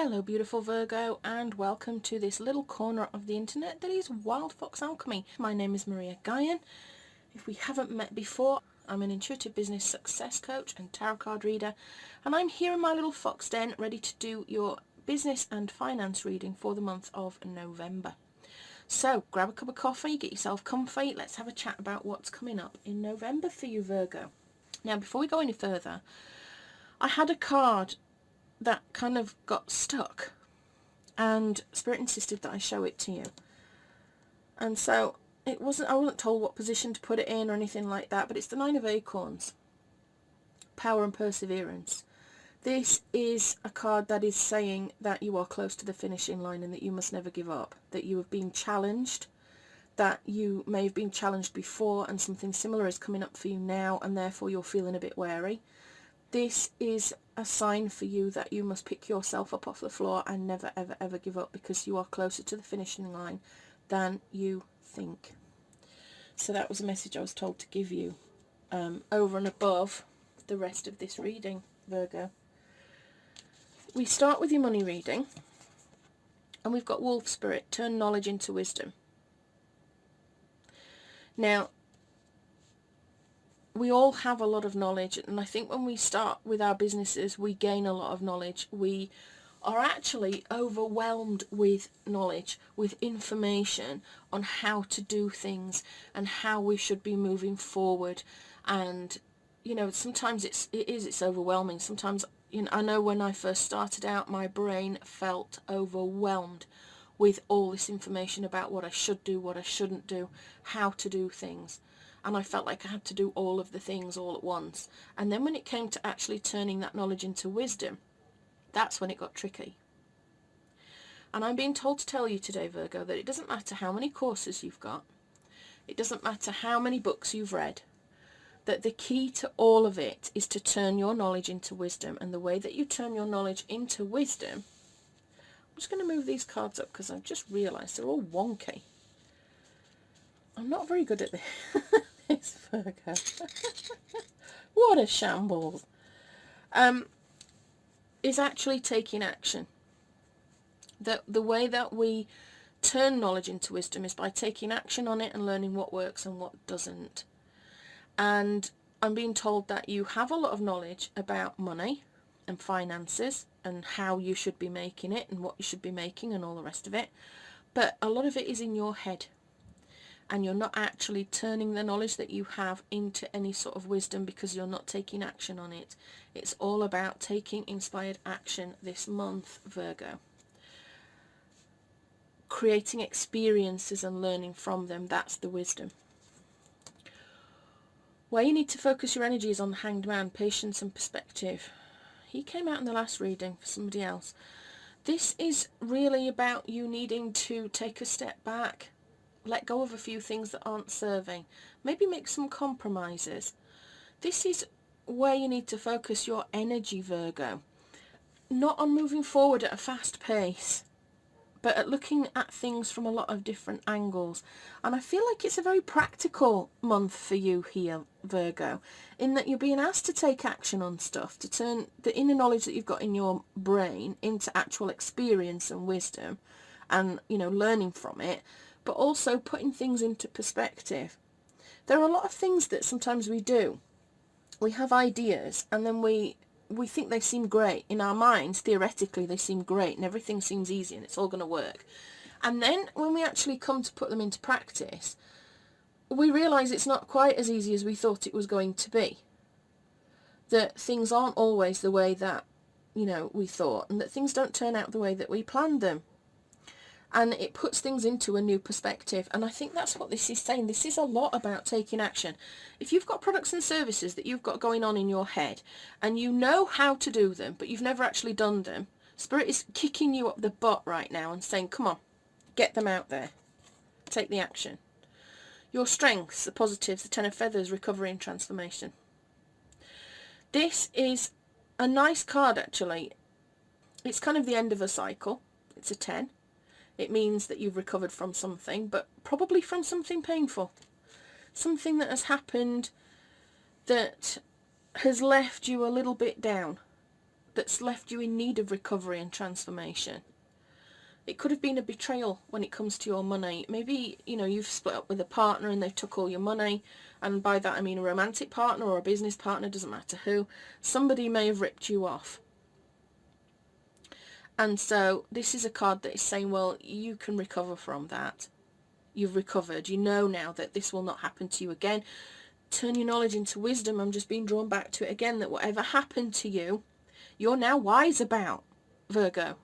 Hello beautiful Virgo, and welcome to this little corner of the internet that is Wild Fox Alchemy. My name is Maria Guyan. If we haven't met before, I'm an intuitive business success coach and tarot card reader, and I'm here in my little fox den ready to do your business and finance reading for the month of November. So grab a cup of coffee, get yourself comfy, let's have a chat about what's coming up in November for you Virgo. Now before we go any further, I had a card that kind of got stuck and Spirit insisted that I show it to you, and so I wasn't told what position to put it in or anything like that, but it's the Nine of Acorns, power and perseverance. This is a card that is saying that you are close to the finishing line and that you must never give up, that you have been challenged, that you may have been challenged before and something similar is coming up for you now and therefore you're feeling a bit wary. This is a sign for you that you must pick yourself up off the floor and never ever ever give up, because you are closer to the finishing line than you think. So that was a message I was told to give you over and above the rest of this reading, Virgo. We start with your money reading, and we've got Wolf Spirit, turn knowledge into wisdom. Now, we all have a lot of knowledge, and I think when we start with our businesses we gain a lot of knowledge. We are actually overwhelmed with knowledge, with information on how to do things and how we should be moving forward. And you know, sometimes it's overwhelming. Sometimes, you know, I know when I first started out my brain felt overwhelmed with all this information about what I should do, what I shouldn't do, how to do things. And I felt like I had to do all of the things all at once. And then when it came to actually turning that knowledge into wisdom, that's when it got tricky. And I'm being told to tell you today, Virgo, that it doesn't matter how many courses you've got, it doesn't matter how many books you've read, that the key to all of it is to turn your knowledge into wisdom. And the way that you turn your knowledge into wisdom, I'm just going to move these cards up because I've just realised they're all wonky. I'm not very good at this, Virgo. What a shambles. Is actually taking action. The way that we turn knowledge into wisdom is by taking action on it and learning what works and what doesn't. And I'm being told that you have a lot of knowledge about money and finances and how you should be making it and what you should be making and all the rest of it, but a lot of it is in your head. And you're not actually turning the knowledge that you have into any sort of wisdom because you're not taking action on it. It's all about taking inspired action this month, Virgo. Creating experiences and learning from them, that's the wisdom. Where you need to focus your energy is on the Hanged Man, patience and perspective. He came out in the last reading for somebody else. This is really about you needing to take a step back, let go of a few things that aren't serving, maybe make some compromises. This is where you need to focus your energy, Virgo. Not on moving forward at a fast pace, but at looking at things from a lot of different angles. And I feel like it's a very practical month for you here, Virgo, in that you're being asked to take action on stuff, to turn the inner knowledge that you've got in your brain into actual experience and wisdom and, you know, learning from it, but also putting things into perspective. There are a lot of things that sometimes we do. We have ideas and then we think they seem great. In our minds, theoretically, they seem great and everything seems easy and it's all going to work. And then when we actually come to put them into practice, we realise it's not quite as easy as we thought it was going to be. That things aren't always the way that, you know, we thought, and that things don't turn out the way that we planned them. And it puts things into a new perspective. And I think that's what this is saying. This is a lot about taking action. If you've got products and services that you've got going on in your head and you know how to do them, but you've never actually done them, Spirit is kicking you up the butt right now and saying, come on, get them out there. Take the action. Your strengths, the positives, the Ten of Feathers, recovery and transformation. This is a nice card, actually. It's kind of the end of a cycle. It's a 10. It means that you've recovered from something, but probably from something painful. Something that has happened that has left you a little bit down. that's left you in need of recovery and transformation. It could have been a betrayal when it comes to your money. Maybe, you've split up with a partner and they took all your money. And by that I mean a romantic partner or a business partner, doesn't matter who. Somebody may have ripped you off. And so this is a card that is saying, well, you can recover from that. You've recovered. You know now that this will not happen to you again. Turn your knowledge into wisdom. I'm just being drawn back to it again, that whatever happened to you, you're now wise about, Virgo.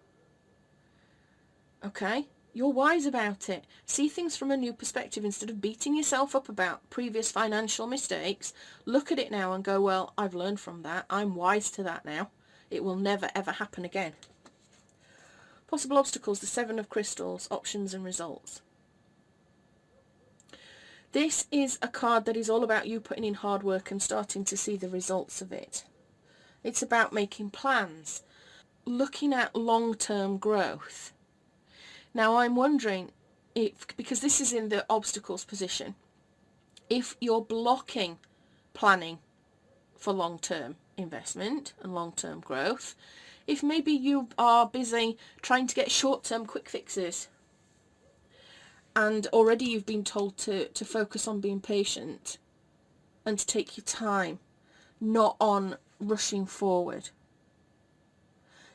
Okay? You're wise about it. See things from a new perspective. Instead of beating yourself up about previous financial mistakes, look at it now and go, well, I've learned from that. I'm wise to that now. It will never, ever happen again. Possible obstacles, the Seven of Crystals, options and results. This is a card that is all about you putting in hard work and starting to see the results of it. It's about making plans, looking at long-term growth. Now I'm wondering if, because this is in the obstacles position, if you're blocking planning for long-term investment and long-term growth, if maybe you are busy trying to get short-term quick fixes and already you've been told to focus on being patient and to take your time, not on rushing forward.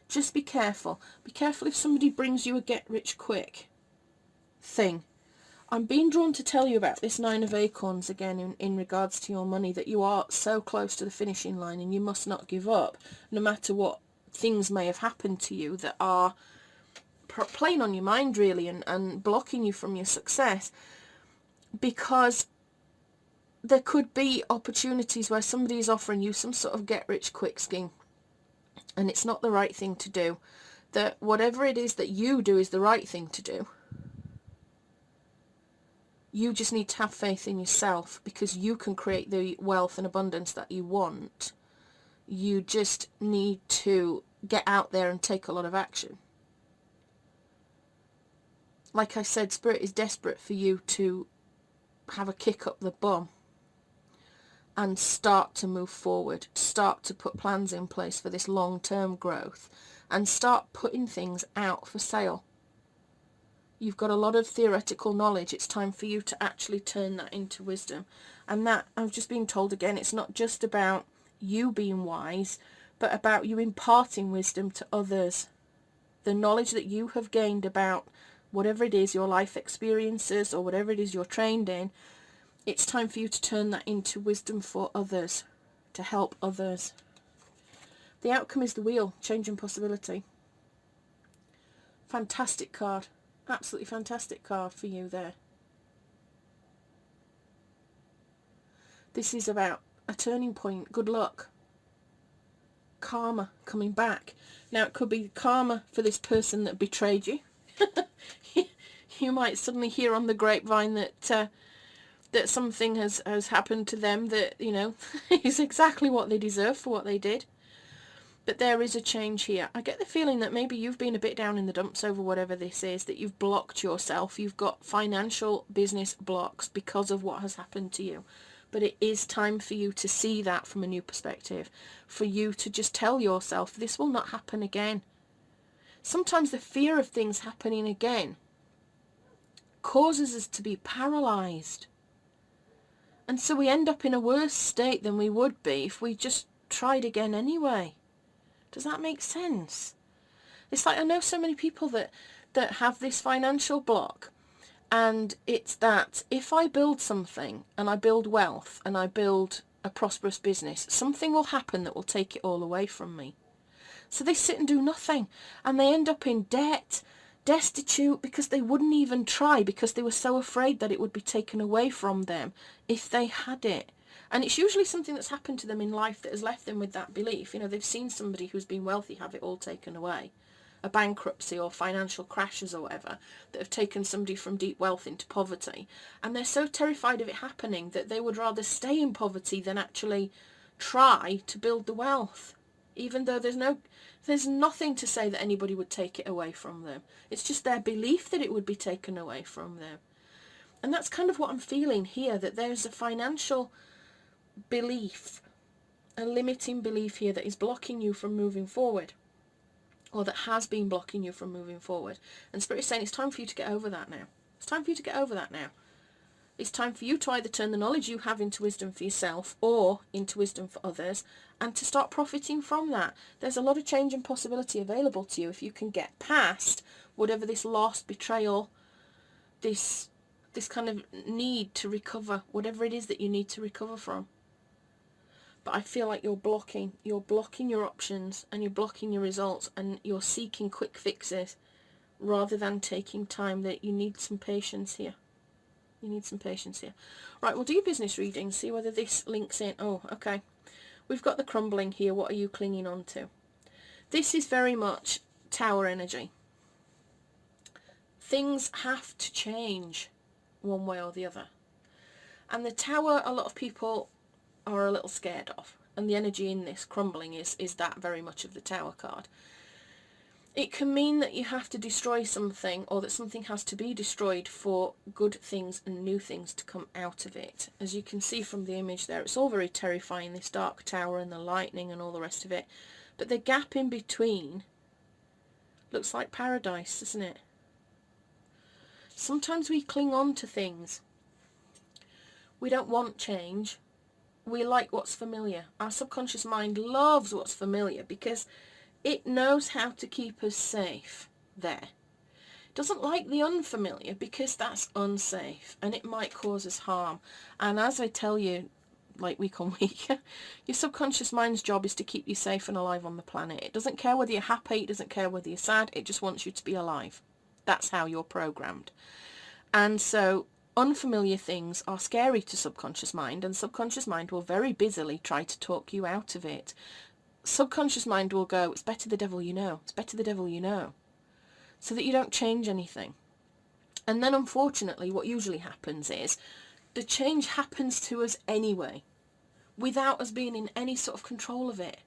Just be careful. Be careful if somebody brings you a get-rich-quick thing. I'm being drawn to tell you about this Nine of Acorns again in regards to your money, that you are so close to the finishing line and you must not give up, no matter what things may have happened to you that are playing on your mind really and blocking you from your success, because there could be opportunities where somebody is offering you some sort of get-rich-quick scheme. And it's not the right thing to do. That whatever it is that you do is the right thing to do. You just need to have faith in yourself, because you can create the wealth and abundance that you want. You just need to get out there and take a lot of action. Like I said, Spirit is desperate for you to have a kick up the bum and start to move forward, start to put plans in place for this long-term growth, and start putting things out for sale. You've got a lot of theoretical knowledge. It's time for you to actually turn that into wisdom. And that, I've just been told again, it's not just about you being wise, but about you imparting wisdom to others. The knowledge that you have gained about whatever it is, your life experiences or whatever it is you're trained in, it's time for you to turn that into wisdom for others, to help others. The outcome is the Wheel, change and possibility. Fantastic card. Absolutely fantastic card for you there. This is about a turning point, good luck, karma coming back. Now it could be karma for this person that betrayed you. You might suddenly hear on the grapevine that that something has happened to them that, is exactly what they deserve for what they did. But there is a change here. I get the feeling that maybe you've been a bit down in the dumps over whatever this is, that you've blocked yourself. You've got financial business blocks because of what has happened to you. But it is time for you to see that from a new perspective, for you to just tell yourself, this will not happen again. Sometimes the fear of things happening again causes us to be paralyzed. And so we end up in a worse state than we would be if we just tried again anyway. Does that make sense? It's like, I know so many people that have this financial block, and it's that if I build something and I build wealth and I build a prosperous business, something will happen that will take it all away from me. So they sit and do nothing, and they end up in debt, destitute, because they wouldn't even try, because they were so afraid that it would be taken away from them if they had it. And it's usually something that's happened to them in life that has left them with that belief. They've seen somebody who's been wealthy have it all taken away. A bankruptcy or financial crashes or whatever that have taken somebody from deep wealth into poverty. And they're so terrified of it happening that they would rather stay in poverty than actually try to build the wealth. Even though there's nothing to say that anybody would take it away from them. It's just their belief that it would be taken away from them. And that's kind of what I'm feeling here, that there's a financial belief a limiting belief here that is blocking you from moving forward, or that has been blocking you from moving forward. And Spirit is saying it's time for you to get over that now. It's time for you to get over that now. It's time for you to either turn the knowledge you have into wisdom for yourself or into wisdom for others, and to start profiting from that. There's a lot of change and possibility available to you if you can get past whatever this loss, betrayal, this kind of need to recover, whatever it is that you need to recover from. But I feel like you're blocking your options, and you're blocking your results, and you're seeking quick fixes rather than taking time. That you need some patience here. You need some patience here. Right, we'll do your business reading, see whether this links in. Oh, okay. We've got the crumbling here. What are you clinging on to? This is very much Tower energy. Things have to change one way or the other. And the Tower, a lot of people are a little scared of. And the energy in this crumbling is that very much of the Tower card. It can mean that you have to destroy something, or that something has to be destroyed for good things and new things to come out of it. As you can see from the image there, it's all very terrifying, this dark tower and the lightning and all the rest of it. But the gap in between looks like paradise, doesn't it? Sometimes we cling on to things. We don't want change. We like what's familiar. Our subconscious mind loves what's familiar because it knows how to keep us safe there. It doesn't like the unfamiliar because that's unsafe and it might cause us harm. And as I tell you, like week on week, your subconscious mind's job is to keep you safe and alive on the planet. It doesn't care whether you're happy, it doesn't care whether you're sad, it just wants you to be alive. That's how you're programmed. And so unfamiliar things are scary to subconscious mind, and subconscious mind will very busily try to talk you out of it. Subconscious mind will go, it's better the devil you know, it's better the devil you know, so that you don't change anything. And then unfortunately what usually happens is the change happens to us anyway, without us being in any sort of control of it.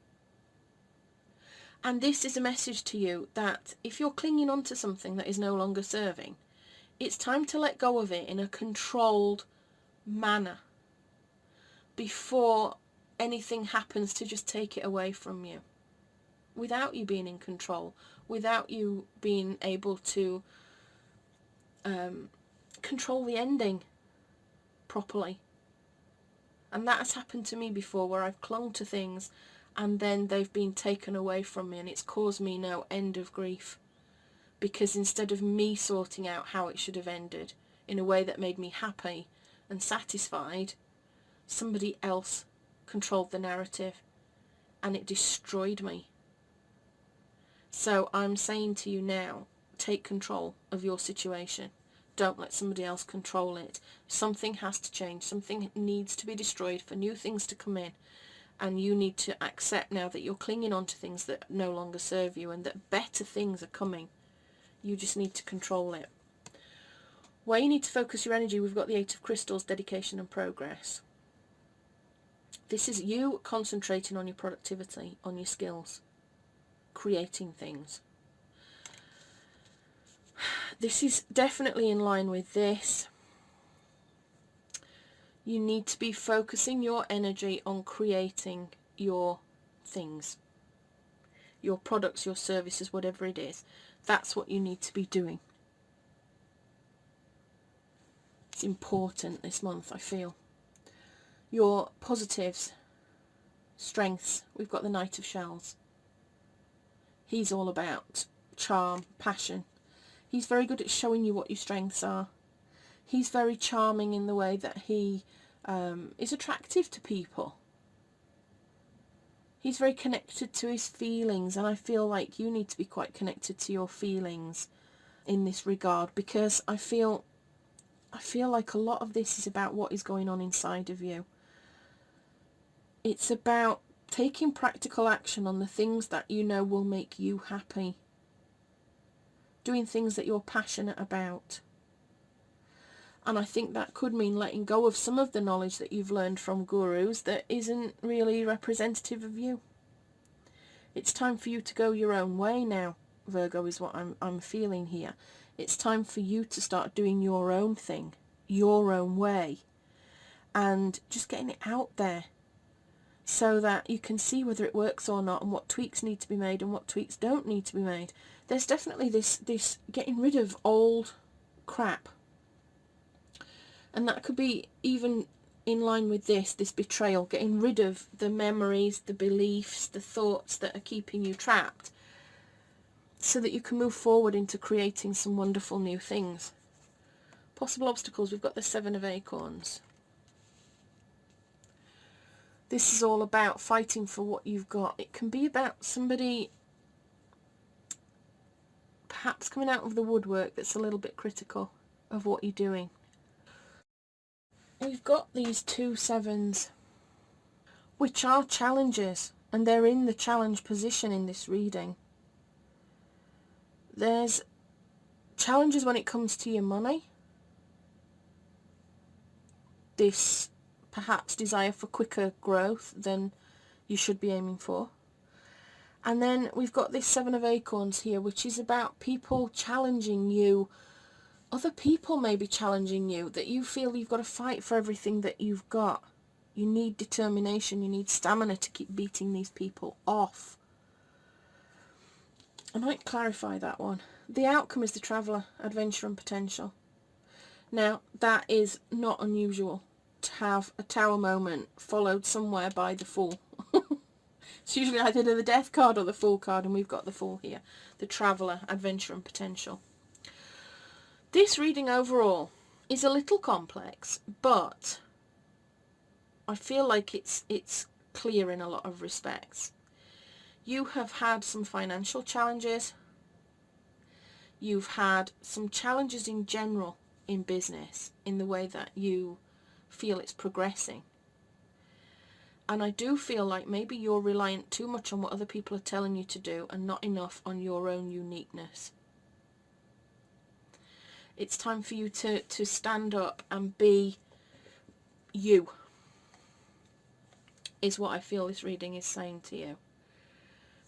And this is a message to you that if you're clinging on to something that is no longer serving, it's time to let go of it in a controlled manner before anything happens to just take it away from you, without you being in control, without you being able to control the ending properly. And that has happened to me before, where I've clung to things and then they've been taken away from me, and it's caused me no end of grief, because instead of me sorting out how it should have ended in a way that made me happy and satisfied, somebody else controlled the narrative and it destroyed me. So I'm saying to you now, take control of your situation. Don't let somebody else control it. Something has to change. Something needs to be destroyed for new things to come in. And you need to accept now that you're clinging on to things that no longer serve you, and that better things are coming. You just need to control it. Where you need to focus your energy, we've got the Eight of Crystals, dedication and progress. This is you concentrating on your productivity, on your skills, creating things. This is definitely in line with this. You need to be focusing your energy on creating your things, your products, your services, whatever it is. That's what you need to be doing. It's important this month, I feel. Your positives, strengths, we've got the Knight of Shells. He's all about charm, passion. He's very good at showing you what your strengths are. He's very charming in the way that he is attractive to people. He's very connected to his feelings, and I feel like you need to be quite connected to your feelings in this regard, because I feel like a lot of this is about what is going on inside of you. It's about taking practical action on the things that you know will make you happy. Doing things that you're passionate about. And I think that could mean letting go of some of the knowledge that you've learned from gurus that isn't really representative of you. It's time for you to go your own way now, Virgo, is what I'm feeling here. It's time for you to start doing your own thing, your own way, and just getting it out there. so that you can see whether it works or not, and what tweaks need to be made and what tweaks don't need to be made. There's definitely this getting rid of old crap, and that could be even in line with this betrayal, getting rid of the memories, the beliefs, the thoughts that are keeping you trapped, so that you can move forward into creating some wonderful new things. Possible obstacles, we've got the Seven of Acorns. This is all about fighting for what you've got. It can be about somebody perhaps coming out of the woodwork that's a little bit critical of what you're doing. We've got these two sevens, which are challenges, and they're in the challenge position in this reading. There's challenges when it comes to your money. This perhaps desire for quicker growth than you should be aiming for. And then we've got this Seven of Acorns here, which is about people challenging you. Other people may be challenging you, that you feel you've got to fight for everything that you've got. You need determination, you need stamina to keep beating these people off. I might clarify that one. The outcome is the Traveller, adventure and potential. Now, that is not unusual to have a Tower moment followed somewhere by the Fool. It's usually either the Death card or the Fool card, and we've got the Fool here. The Traveller, adventure and potential. This reading overall is a little complex, but I feel like it's clear in a lot of respects. You have had some financial challenges. You've had some challenges in general in business, in the way that you feel it's progressing. And I do feel like maybe you're reliant too much on what other people are telling you to do and not enough on your own uniqueness. It's time for you to stand up and be you, is what I feel this reading is saying to you.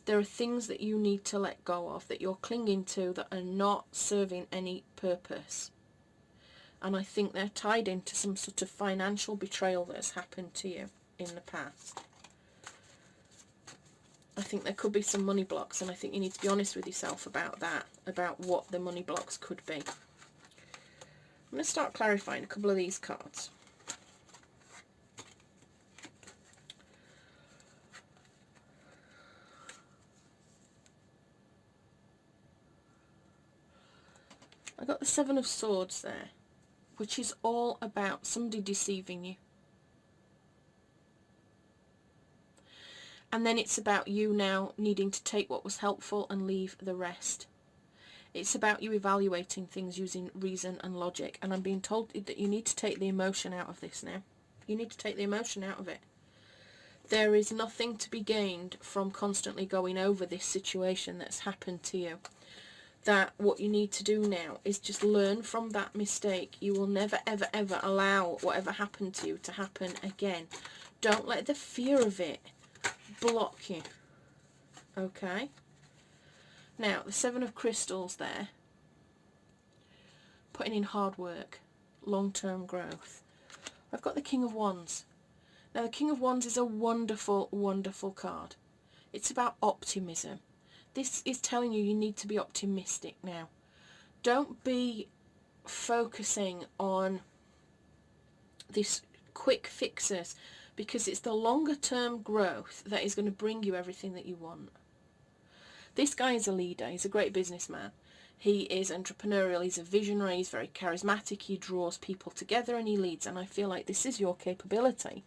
There are things that you need to let go of, that you're clinging to, that are not serving any purpose. And I think they're tied into some sort of financial betrayal that has happened to you in the past. I think there could be some money blocks, and I think you need to be honest with yourself about that, about what the money blocks could be. I'm going to start clarifying a couple of these cards. I got the Seven of Swords there, which is all about somebody deceiving you. And then it's about you now needing to take what was helpful and leave the rest. It's about you evaluating things using reason and logic. And I'm being told that you need to take the emotion out of this now. You need to take the emotion out of it. There is nothing to be gained from constantly going over this situation that's happened to you. That what you need to do now is just learn from that mistake. You will never, ever, ever allow whatever happened to you to happen again. Don't let the fear of it block you. Okay? Now, the Seven of Crystals there. Putting in hard work. Long-term growth. I've got the King of Wands. Now, the King of Wands is a wonderful, wonderful card. It's about optimism. This is telling you you need to be optimistic now. Don't be focusing on this quick fixes, because it's the longer term growth that is going to bring you everything that you want. This guy is a leader. He's a great businessman. He is entrepreneurial. He's a visionary. He's very charismatic. He draws people together and he leads. And I feel like this is your capability.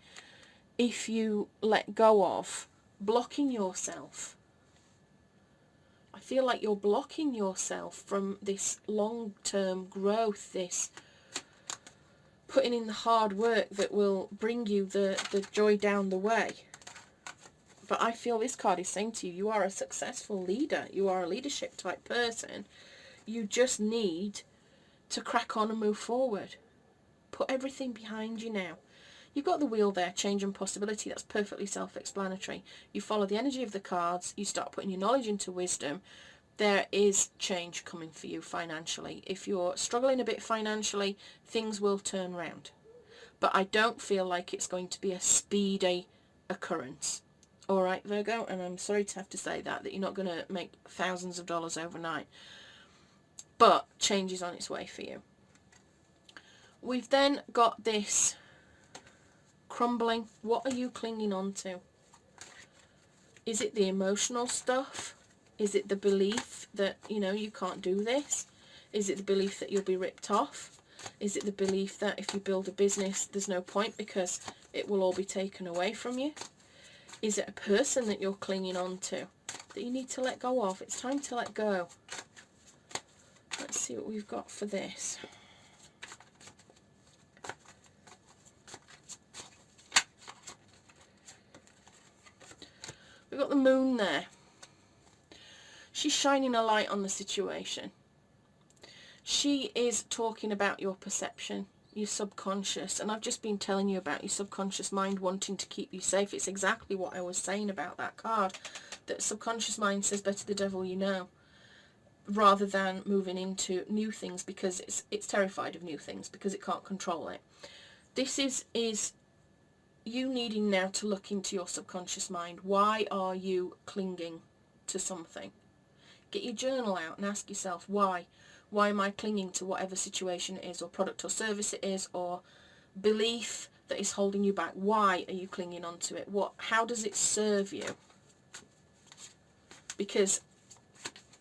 If you let go of blocking yourself, I feel like you're blocking yourself from this long-term growth, this putting in the hard work that will bring you the joy down the way. But I feel this card is saying to you, you are a successful leader. You are a leadership type person. You just need to crack on and move forward. Put everything behind you now. You've got the wheel there, change and possibility. That's perfectly self-explanatory. You follow the energy of the cards. You start putting your knowledge into wisdom. There is change coming for you financially. If you're struggling a bit financially, things will turn round. But I don't feel like it's going to be a speedy occurrence. All right, Virgo, and I'm sorry to have to say that you're not going to make thousands of dollars overnight, but change is on its way for you. We've then got this crumbling. What are you clinging on to? Is it the emotional stuff? Is it the belief that, you know, you can't do this? Is it the belief that you'll be ripped off? Is it the belief that if you build a business, there's no point because it will all be taken away from you? Is it a person that you're clinging on to that you need to let go of? It's time to let go. Let's see what we've got for this. We've got the moon there. She's shining a light on the situation. She is talking about your perception, your subconscious, and I've just been telling you about your subconscious mind wanting to keep you safe. It's exactly what I was saying about that card, that subconscious mind says better the devil you know, rather than moving into new things because it's terrified of new things because it can't control it. This is you needing now to look into your subconscious mind. Why are you clinging to something? Get your journal out and ask yourself why. Why am I clinging to whatever situation it is, or product or service it is, or belief that is holding you back? Why are you clinging onto it? How does it serve you? Because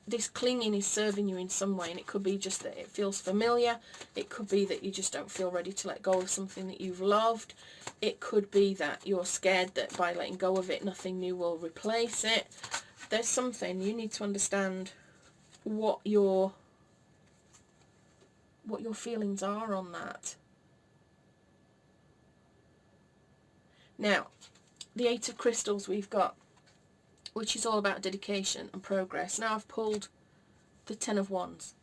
this clinging is serving you in some way, and it could be just that it feels familiar. It could be that you just don't feel ready to let go of something that you've loved. It could be that you're scared that by letting go of it, nothing new will replace it. There's something you need to understand what your feelings are on that. Now, the Eight of Crystals we've got, which is all about dedication and progress. Now I've pulled the Ten of Wands.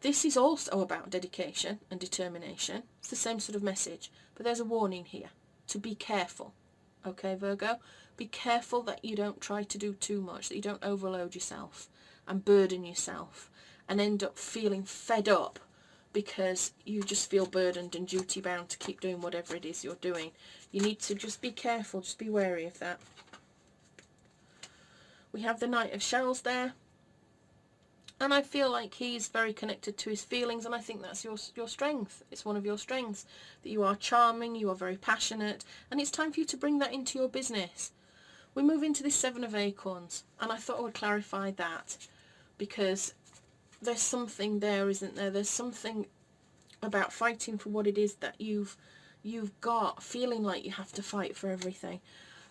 This is also about dedication and determination. It's the same sort of message, but there's a warning here to be careful. Okay, Virgo? Be careful that you don't try to do too much, that you don't overload yourself and burden yourself and end up feeling fed up because you just feel burdened and duty bound to keep doing whatever it is you're doing. You need to just be careful, just be wary of that. We have the Knight of Shells there, and I feel like he's very connected to his feelings, and I think that's your strength. It's one of your strengths, that you are charming, you are very passionate, and it's time for you to bring that into your business. We move into this Seven of Acorns, and I thought I would clarify that because there's something there, isn't there? There's something about fighting for what it is that you've got, feeling like you have to fight for everything.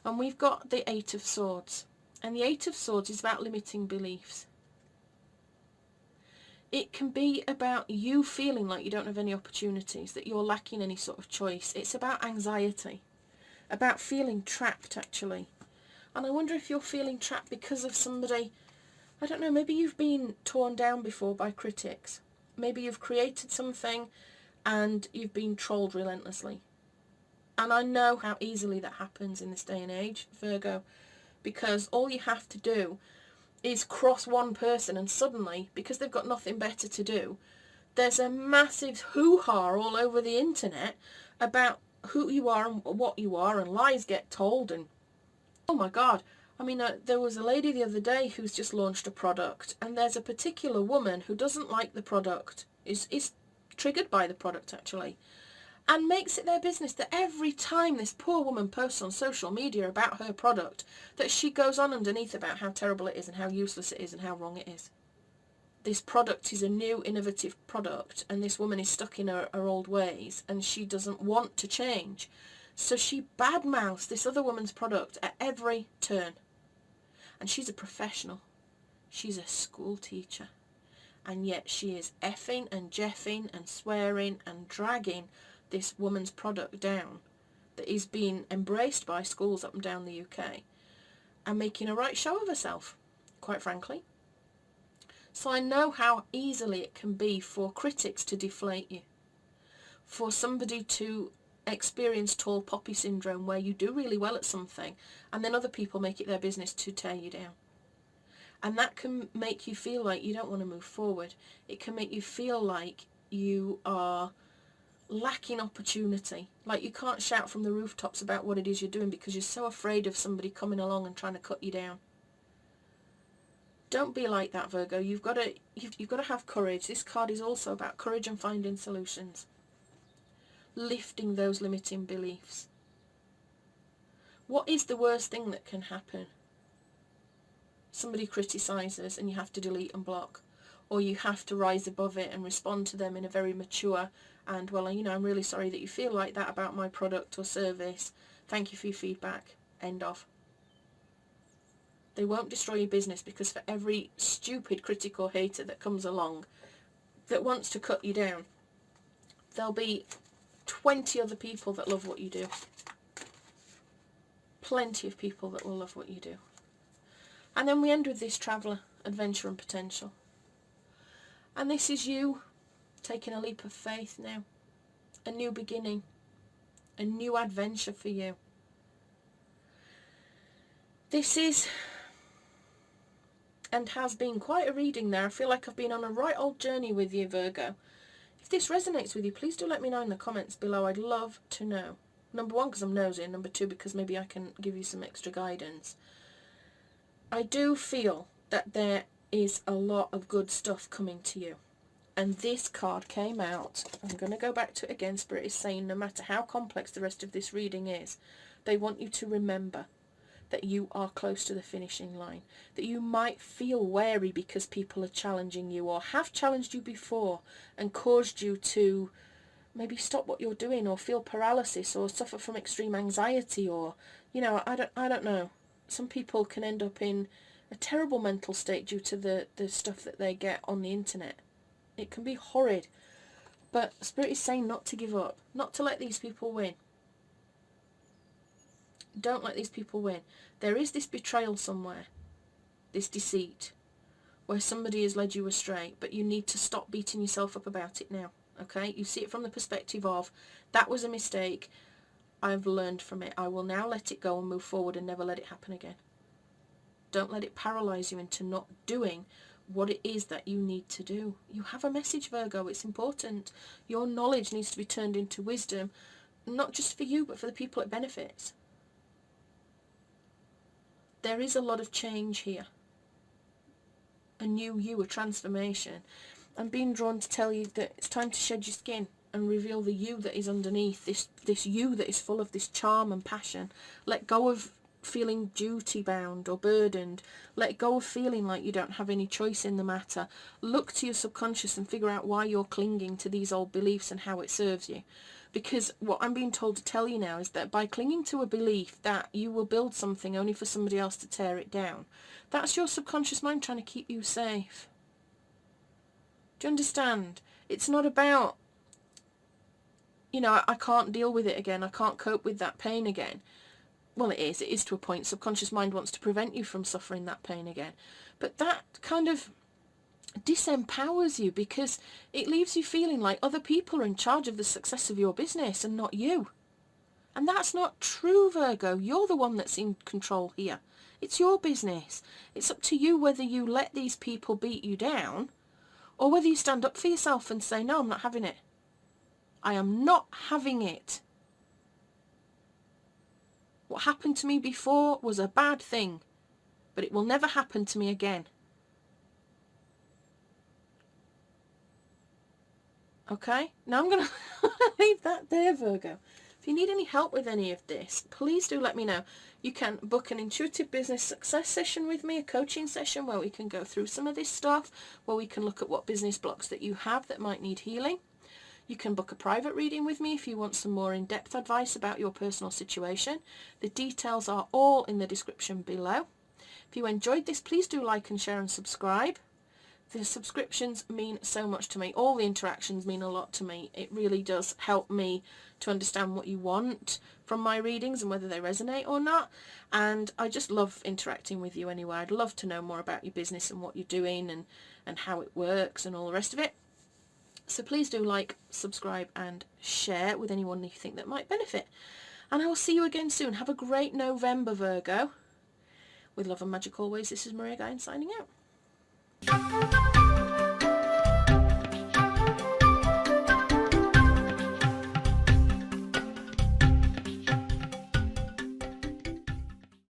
And we've got the Eight of Swords, and the Eight of Swords is about limiting beliefs. It can be about you feeling like you don't have any opportunities, that you're lacking any sort of choice. It's about anxiety, about feeling trapped, actually. And I wonder if you're feeling trapped because of somebody, I don't know, maybe you've been torn down before by critics. Maybe you've created something and you've been trolled relentlessly. And I know how easily that happens in this day and age, Virgo, because all you have to do is cross one person and suddenly, because they've got nothing better to do, there's a massive hoo-ha all over the internet about who you are and what you are, and lies get told, and oh my God. I mean, there was a lady the other day who's just launched a product, and there's a particular woman who doesn't like the product, is triggered by the product actually, and makes it their business that every time this poor woman posts on social media about her product, that she goes on underneath about how terrible it is and how useless it is and how wrong it is. This product is a new, innovative product, and this woman is stuck in her old ways, and she doesn't want to change. So she badmouths this other woman's product at every turn. And she's a professional. She's a school teacher. And yet she is effing and jeffing and swearing and dragging this woman's product down that is being embraced by schools up and down the UK and making a right show of herself, quite frankly. So I know how easily it can be for critics to deflate you, for somebody to experience tall poppy syndrome, where you do really well at something and then other people make it their business to tear you down. And that can make you feel like you don't want to move forward. It can make you feel like you are lacking opportunity. Like, you can't shout from the rooftops about what it is you're doing because you're so afraid of somebody coming along and trying to cut you down. Don't be like that, Virgo. You've got to have courage. This card is also about courage and finding solutions. Lifting those limiting beliefs. What is the worst thing that can happen? Somebody criticises and you have to delete and block. Or you have to rise above it and respond to them in a very mature and, well, you know, I'm really sorry that you feel like that about my product or service. Thank you for your feedback. End of. They won't destroy your business, because for every stupid critic or hater that comes along that wants to cut you down, there'll be 20 other people that love what you do. Plenty of people that will love what you do. And then we end with this traveller, adventure and potential. And this is you taking a leap of faith now. A new beginning. A new adventure for you. This is and has been quite a reading there. I feel like I've been on a right old journey with you, Virgo. If this resonates with you, please do let me know in the comments below. I'd love to know. Number one, because I'm nosy, and number two, because maybe I can give you some extra guidance. I do feel that there is a lot of good stuff coming to you. And this card came out. I'm going to go back to it again. Spirit is saying no matter how complex the rest of this reading is, they want you to remember that you are close to the finishing line, that you might feel wary because people are challenging you or have challenged you before and caused you to maybe stop what you're doing or feel paralysis or suffer from extreme anxiety, or, you know, I don't know. Some people can end up in a terrible mental state due to the stuff that they get on the internet. It can be horrid. But Spirit is saying not to give up, not to let these people win. Don't let these people win. There is this betrayal somewhere, this deceit, where somebody has led you astray, but you need to stop beating yourself up about it now, okay? You see it from the perspective of, that was a mistake, I've learned from it, I will now let it go and move forward and never let it happen again. Don't let it paralyse you into not doing what it is that you need to do. You have a message, Virgo, it's important. Your knowledge needs to be turned into wisdom, not just for you, but for the people it benefits. There is a lot of change here. A new you, a transformation. I'm being drawn to tell you that it's time to shed your skin and reveal the you that is underneath, this you that is full of this charm and passion. Let go of feeling duty bound or burdened. Let go of feeling like you don't have any choice in the matter. Look to your subconscious and figure out why you're clinging to these old beliefs and how it serves you. Because what I'm being told to tell you now is that by clinging to a belief that you will build something only for somebody else to tear it down, that's your subconscious mind trying to keep you safe. Do you understand? It's not about, you know, I can't deal with it again, I can't cope with that pain again. Well, it is to a point. Subconscious mind wants to prevent you from suffering that pain again. But that kind of disempowers you, because it leaves you feeling like other people are in charge of the success of your business and not you. And that's not true, Virgo. You're the one that's in control here. It's your business. It's up to you whether you let these people beat you down or whether you stand up for yourself and say, no, I'm not having it. I am not having it. What happened to me before was a bad thing, but it will never happen to me again. Okay, now I'm going to leave that there, Virgo. If you need any help with any of this, please do let me know. You can book an intuitive business success session with me, a coaching session where we can go through some of this stuff, where we can look at what business blocks that you have that might need healing. You can book a private reading with me if you want some more in-depth advice about your personal situation. The details are all in the description below. If you enjoyed this, please do like and share and subscribe. The subscriptions mean so much to me. All the interactions mean a lot to me. It really does help me to understand what you want from my readings and whether they resonate or not. And I just love interacting with you anyway. I'd love to know more about your business and what you're doing and how it works and all the rest of it. So please do like, subscribe and share with anyone you think that might benefit. And I will see you again soon. Have a great November, Virgo. With love and magic always, this is Maria Guyan signing out.